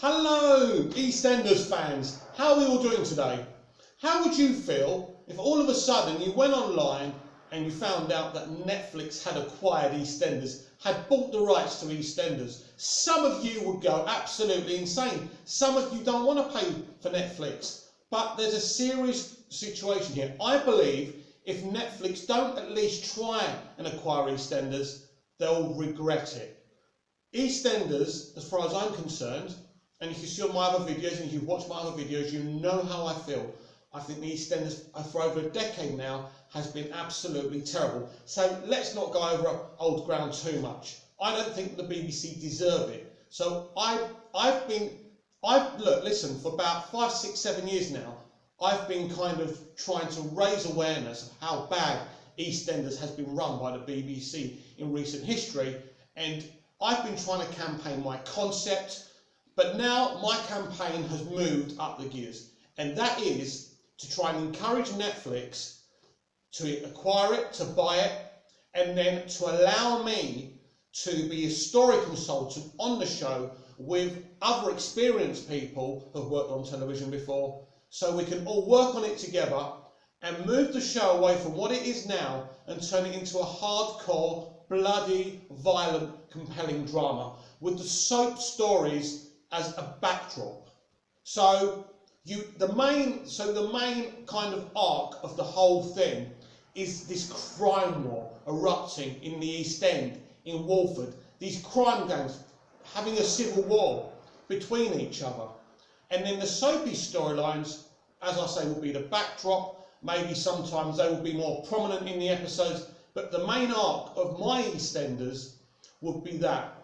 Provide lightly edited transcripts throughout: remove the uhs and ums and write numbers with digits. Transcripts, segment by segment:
Hello EastEnders fans, how are we all doing today? How would you feel if all of a sudden you went online and you found out that Netflix had acquired EastEnders, had bought the rights to EastEnders? Some of you would go absolutely insane. Some of you don't want to pay for Netflix. But there's a serious situation here. I believe if Netflix don't at least try and acquire EastEnders, they'll regret it. EastEnders, as far as I'm concerned, and if you see on my other videos and if you've watched my other videos, you know how I feel. I think the EastEnders for over a decade now has been absolutely terrible. So let's not go over old ground too much. I don't think the BBC deserve it. So look, listen, for about 5, 6, 7 years now, I've been kind of trying to raise awareness of how bad EastEnders has been run by the BBC in recent history, and I've been trying to campaign my concept, but now my campaign has moved up the gears, and that is to try and encourage Netflix to acquire it, to buy it, and then to allow me to be a story consultant on the show with other experienced people who've worked on television before, so we can all work on it together and move the show away from what it is now and turn it into a hardcore, bloody, violent, compelling drama with the soap stories as a backdrop. So the main kind of arc of the whole thing is this crime war erupting in the East End, in Walford. These crime gangs having a civil war between each other. And then the soapy storylines, as I say, will be the backdrop. Maybe sometimes they will be more prominent in the episodes, but the main arc of my EastEnders would be that.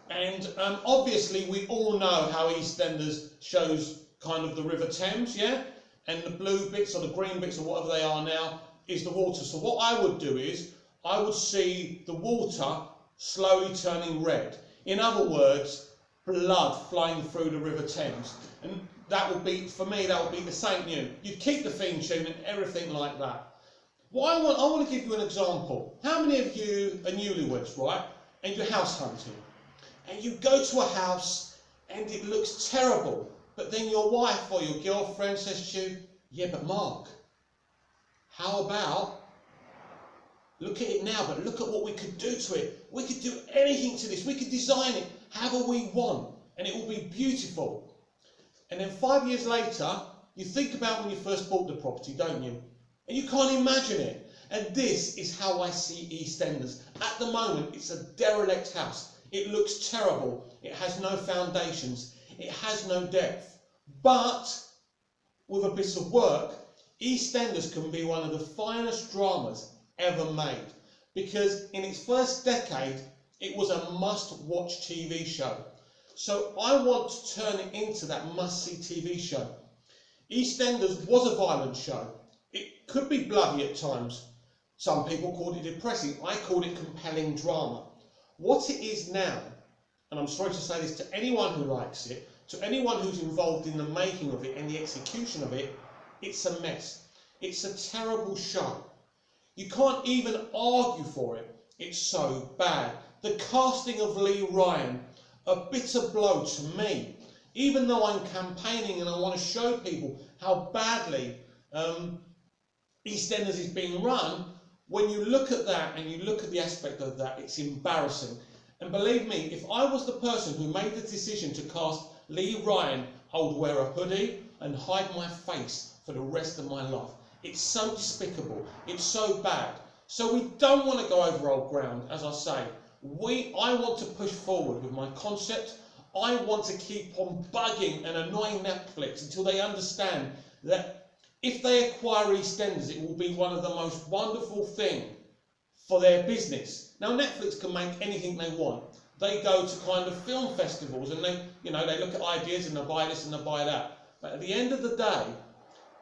And obviously we all know how EastEnders shows kind of the River Thames, yeah? And the blue bits or the green bits or whatever they are now is the water. So what I would do is I would see the water slowly turning red. In other words, blood flying through the River Thames. And that would be, for me, that would be the Saint New. You'd keep the theme tune and everything like that. What I want to give you an example. How many of you are newlyweds, right? And you're house hunting. And you go to a house and it looks terrible. But then your wife or your girlfriend says to you, yeah, but Mark, how about, look at it now, but look at what we could do to it. We could do anything to this. We could design it however we want, and it will be beautiful. And then 5 years later, you think about when you first bought the property, don't you? And you can't imagine it. And this is how I see EastEnders. At the moment, it's a derelict house. It looks terrible. It has no foundations. It has no depth. But with a bit of work, EastEnders can be one of the finest dramas ever made. Because in its first decade, it was a must-watch TV show. So I want to turn it into that must-see TV show. EastEnders was a violent show. It could be bloody at times. Some people called it depressing. I called it compelling drama. What it is now, and I'm sorry to say this to anyone who likes it, to anyone who's involved in the making of it and the execution of it, it's a mess. It's a terrible show. You can't even argue for it. It's so bad. The casting of Lee Ryan, a bitter blow to me. Even though I'm campaigning and I want to show people how badly EastEnders is being run, when you look at that and you look at the aspect of that, it's embarrassing. And believe me, if I was the person who made the decision to cast Lee Ryan, I would wear a hoodie and hide my face for the rest of my life. It's so despicable. It's so bad. So we don't want to go over old ground, as I say. I want to push forward with my concept. I want to keep on bugging and annoying Netflix until they understand that if they acquire EastEnders, it will be one of the most wonderful things for their business. Now, Netflix can make anything they want. They go to kind of film festivals and they look at ideas and they buy this and they buy that. But at the end of the day,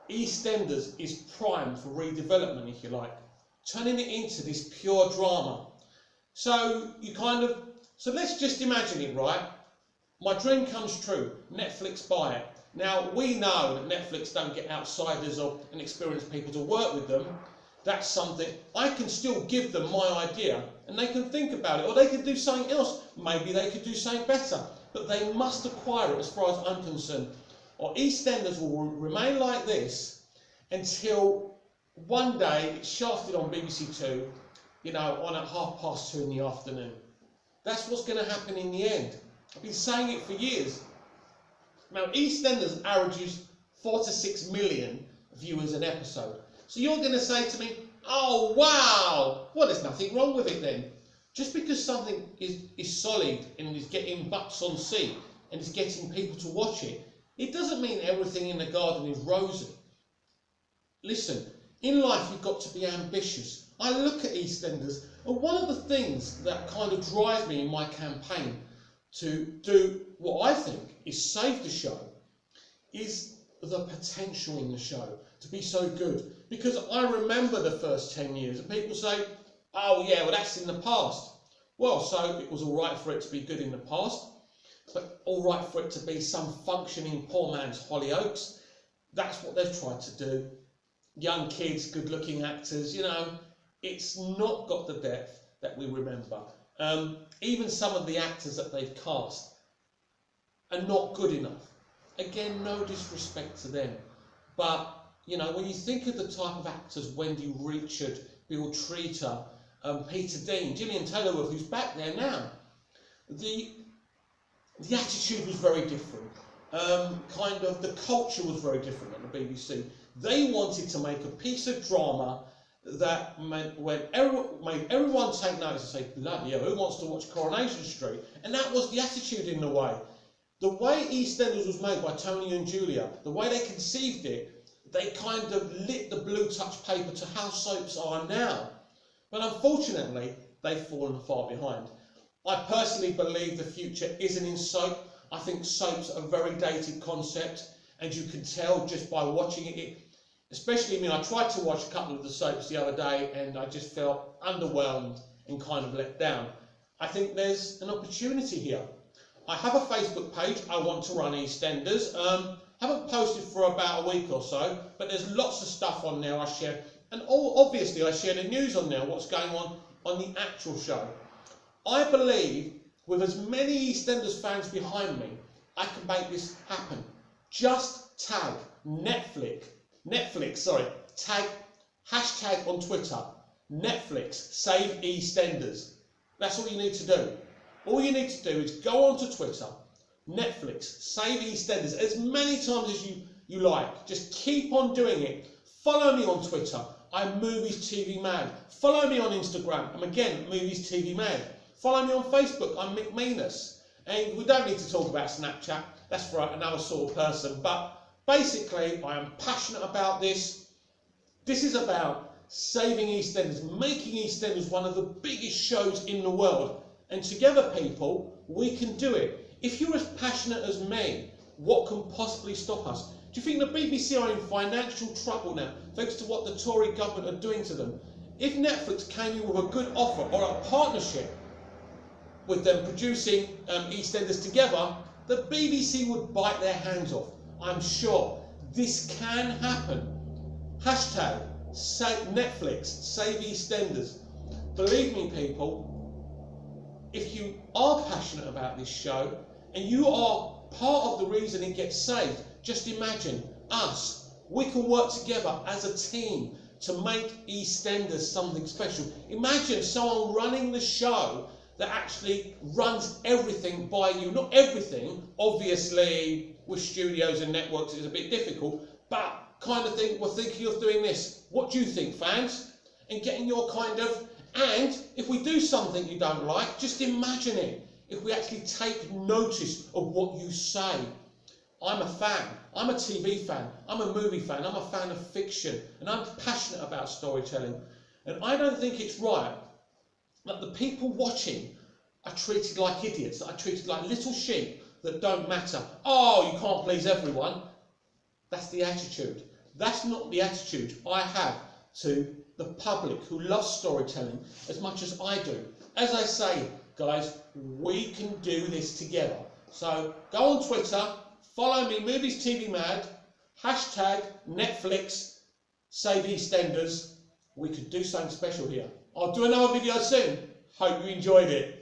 EastEnders is primed for redevelopment, if you like, turning it into this pure drama. So so let's just imagine it, right? My dream comes true. Netflix buy it. Now, we know that Netflix don't get outsiders or inexperienced people to work with them. That's something, I can still give them my idea and they can think about it, or they could do something else. Maybe they could do something better. but they must acquire it as far as I'm concerned, or EastEnders will remain like this until one day it's shafted on BBC Two, you know, on at 2:30 in the afternoon. That's what's going to happen in the end. I've been saying it for years. Now, EastEnders averages 4 to 6 million viewers an episode. So you're going to say to me, oh wow, well there's nothing wrong with it then. Just because something is solid and is getting butts on seat and is getting people to watch it, it doesn't mean everything in the garden is rosy. Listen, in life you've got to be ambitious. I look at EastEnders, and one of the things that kind of drives me in my campaign to do what I think is save the show is the potential in the show to be so good. Because I remember the first 10 years and people say, oh yeah, well that's in the past. Well, so it was all right for it to be good in the past, but all right for it to be some functioning poor man's Hollyoaks. That's what they've tried to do. Young kids, good looking actors, you know, it's not got the depth that we remember. Even some of the actors that they've cast are not good enough. Again, no disrespect to them, but you know, when you think of the type of actors, Wendy Richard, Bill Treater, Peter Dean, Gillian Taylor-Wolfe, who's back there now, the attitude was very different. Kind of the culture was very different at the BBC. They wanted to make a piece of drama that made everyone take notice and say, bloody hell, who wants to watch Coronation Street? And that was the attitude in the way. The way EastEnders was made by Tony and Julia, the way they conceived it, they kind of lit the blue touch paper to how soaps are now. But unfortunately, they've fallen far behind. I personally believe the future isn't in soap. I think soaps are a very dated concept, and you can tell just by watching it. Especially me, I tried to watch a couple of the soaps the other day and I just felt underwhelmed and kind of let down. I think there's an opportunity here. I have a Facebook page. I want to run EastEnders. Haven't posted for about a week or so, but there's lots of stuff on there I share. And obviously I share the news on there, what's going on the actual show. I believe with as many EastEnders fans behind me, I can make this happen. Just tag tag hashtag on Twitter, Netflix, save EastEnders. That's all you need to do. All you need to do is go onto Twitter, Netflix, save EastEnders as many times as you like. Just keep on doing it. Follow me on Twitter. I'm Movies TV Mad. Follow me on Instagram. I'm again Movies TV Mad. Follow me on Facebook. I'm Mick Meanus. And we don't need to talk about Snapchat. That's for another sort of person. But basically, I am passionate about this. This is about saving EastEnders, making EastEnders one of the biggest shows in the world. And together, people, we can do it. If you're as passionate as me, what can possibly stop us? Do you think the BBC are in financial trouble now, thanks to what the Tory government are doing to them? If Netflix came in with a good offer or a partnership with them producing EastEnders together, the BBC would bite their hands off. I'm sure this can happen. Hashtag save Netflix, save EastEnders. Believe me, people, if you are passionate about this show and you are part of the reason it gets saved, just imagine us. We can work together as a team to make EastEnders something special. Imagine someone running the show that actually runs everything by you. Not everything, obviously with studios and networks it's a bit difficult, but kind of think, we're thinking of doing this. What do you think, fans? And getting your kind of, and if we do something you don't like, just imagine it. If we actually take notice of what you say. I'm a fan. I'm a TV fan. I'm a movie fan. I'm a fan of fiction. And I'm passionate about storytelling. And I don't think it's right that the people watching are treated like idiots, are treated like little sheep that don't matter. Oh, you can't please everyone. That's the attitude. That's not the attitude I have to the public who love storytelling as much as I do. As I say, guys, we can do this together. So go on Twitter, follow me, Movies TV Mad, hashtag Netflix, save EastEnders. We could do something special here. I'll do another video soon. Hope you enjoyed it.